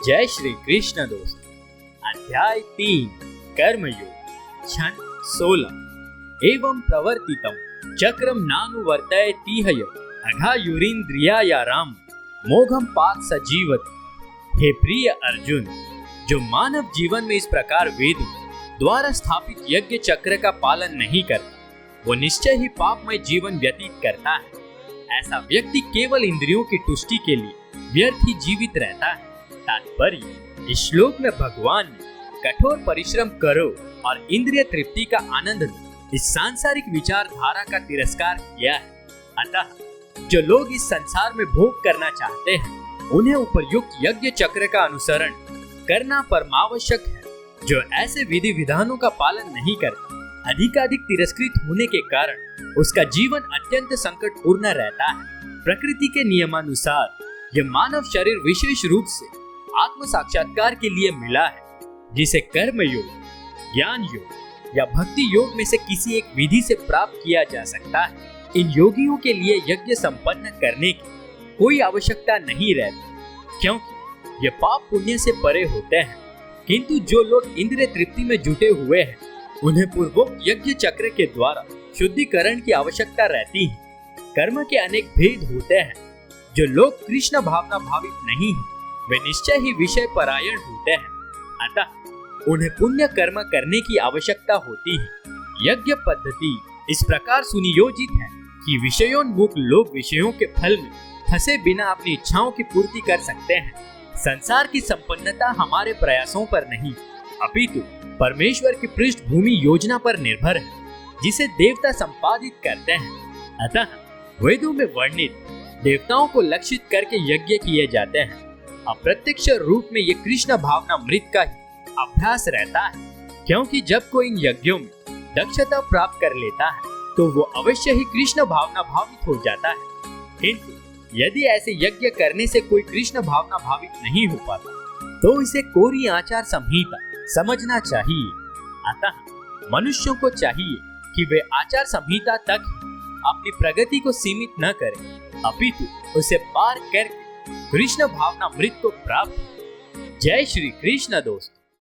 जय श्री कृष्ण दोस्त। अध्याय 3 कर्मयोग क्षण 16 एवं प्रवर्तितम चक्रम नानुवर्तयति हय अघायुरिंद्रियाया राम मोघम पात सजीवति। हे प्रिय अर्जुन, जो मानव जीवन में इस प्रकार वेद द्वारा स्थापित यज्ञ चक्र का पालन नहीं करता वो निश्चय ही पापमय जीवन व्यतीत करता है। ऐसा व्यक्ति केवल इंद्रियों की तुष्टि के लिए व्यर्थ ही जीवित रहता है। तात्पर्य, इस श्लोक में भगवान ने कठोर परिश्रम करो और इंद्रिय तृप्ति का आनंद लो इस सांसारिक विचारधारा का तिरस्कार किया है। अतः जो लोग इस संसार में भोग करना चाहते हैं उन्हें उपयुक्त यज्ञ चक्र का अनुसरण करना परमावश्यक है। जो ऐसे विधि विधानों का पालन नहीं करता अधिकाधिक तिरस्कृत होने के कारण उसका जीवन अत्यंत संकटपूर्ण रहता है। प्रकृति के नियमानुसार यह मानव शरीर विशेष रूप से आत्म साक्षात्कार के लिए मिला है, जिसे कर्म योग, ज्ञान योग या भक्ति योग में से किसी एक विधि से प्राप्त किया जा सकता है। इन योगियों के लिए यज्ञ संपन्न करने की कोई आवश्यकता नहीं रहती, क्योंकि ये पाप पुण्य से परे होते हैं। किंतु जो लोग इंद्रिय तृप्ति में जुटे हुए हैं उन्हें पूर्वोक्त यज्ञ चक्र के द्वारा शुद्धिकरण की आवश्यकता रहती है। कर्म के अनेक भेद होते हैं। जो लोग कृष्ण भावना भावित नहीं है वे निश्चय ही विषय परायण होते हैं, अतः उन्हें पुण्य कर्म करने की आवश्यकता होती है। यज्ञ पद्धति इस प्रकार सुनियोजित है कि विषयोन्मुख लोग विषयों के फल में फंसे बिना अपनी इच्छाओं की पूर्ति कर सकते हैं। संसार की संपन्नता हमारे प्रयासों पर नहीं अपितु परमेश्वर की पृष्ठभूमि योजना पर निर्भर है, जिसे देवता संपादित करते हैं। अतः वेदों में वर्णित देवताओं को लक्षित करके यज्ञ किए जाते हैं। अप्रत्यक्ष रूप में ये कृष्ण भावना मृत का ही अभ्यास रहता है, क्योंकि जब कोई इन यज्ञों में दक्षता प्राप्त कर लेता है तो वो अवश्य ही कृष्ण भावना भावित हो जाता है। किंतु यदि ऐसे यज्ञ करने से कोई कृष्ण भावना भावित नहीं हो पाता तो इसे कोरी आचार संहिता समझना चाहिए। अतः मनुष्यों को चाहिए कि वे आचार संहिता तक अपनी प्रगति को सीमित न करें, अपितु उसे पार करके कृष्ण भावना मृत को प्राप्त। जय श्री कृष्ण दोस्त।